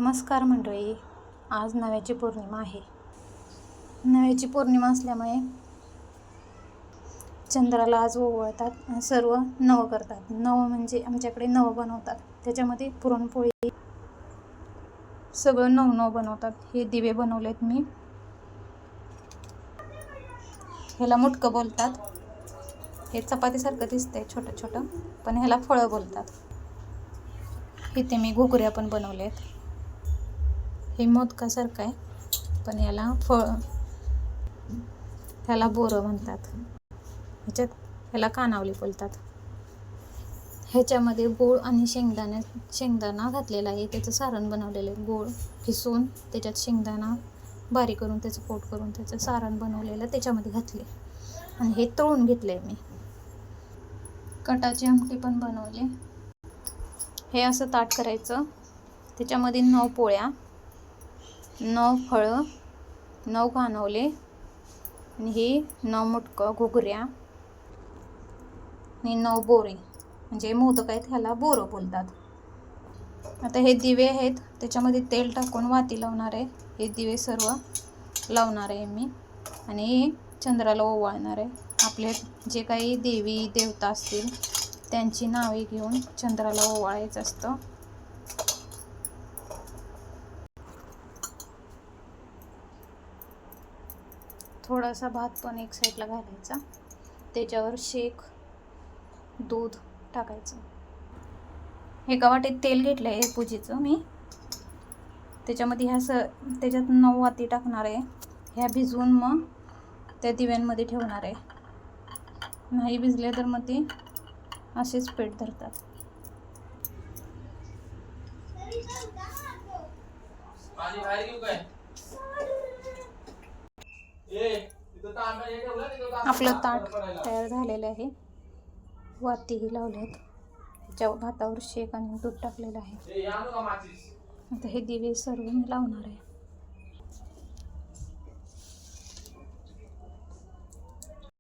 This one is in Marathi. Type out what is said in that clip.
नमस्कार मंडळी, आज नव्याची पौर्णिमा आहे. नव्याची पौर्णिमा असल्यामुळे चंद्राला आज ओवाळतात, सर्व नवं करतात. नवं म्हणजे आमच्याकडे नवं बनवतात, त्याच्यामध्ये पुरणपोळी सगळं नव बनवतात. हे दिवे बनवलेत मी, ह्याला मुटकं बोलतात. हे चपातीसारखं दिसतंय छोटं छोटं, पण ह्याला फळं बोलतात. इथे मी घुगऱ्या पण बनवलेत. हे मोदकासारखं आहे, पण ह्याला बोरं म्हणतात. ह्याला कानावली बोलतात. ह्याच्यामध्ये गूळ आणि शेंगदाणा घातलेला आहे. त्याचं सारण बनवलेलं आहे. गूळ किसून त्याच्यात शेंगदाणा बारीक करून त्याचं पोट करून त्याचं सारण बनवलेलं त्याच्यामध्ये घातले आणि हे तळून घेतले मी. कटाची आमटी पण बनवली. हे असं ताट करायचं, त्याच्यामध्ये 9 पोळ्या, 9 फळं, 9 कानवले आणि हे 9 मुटकं घुगऱ्या आणि 9 बोरे, म्हणजे मोदक आहेत, ह्याला बोरं बोलतात. आता हे दिवे आहेत, त्याच्यामध्ये तेल टाकून वाती लावणार आहे. हे दिवे सर्व लावणार आहे मी आणि चंद्राला ओवाळणार आहे. आपले जे काही देवी देवता असतील त्यांची नावे घेऊन चंद्राला ओवाळायचं असतं. थोडासा भात पण एक साईडला घालायचा, त्याच्यावर शेक दूध टाकायचं. एका वाटीत तेल घेतलं आहे पूजेचं मी, त्याच्यामध्ये त्याच्यात 9 वाती टाकणार आहे. ह्या भिजवून मग त्या दिव्यांमध्ये ठेवणार आहे. नाही भिजले तर मग ते असेच पेट धरतात. आपलं ताट तयार झालेलं आहे. वातीही लावल्यात, त्याच्या भातावर शेक आणि दूध टाकलेलं आहे. आता हे दिवे सर्व मी लावणार आहे.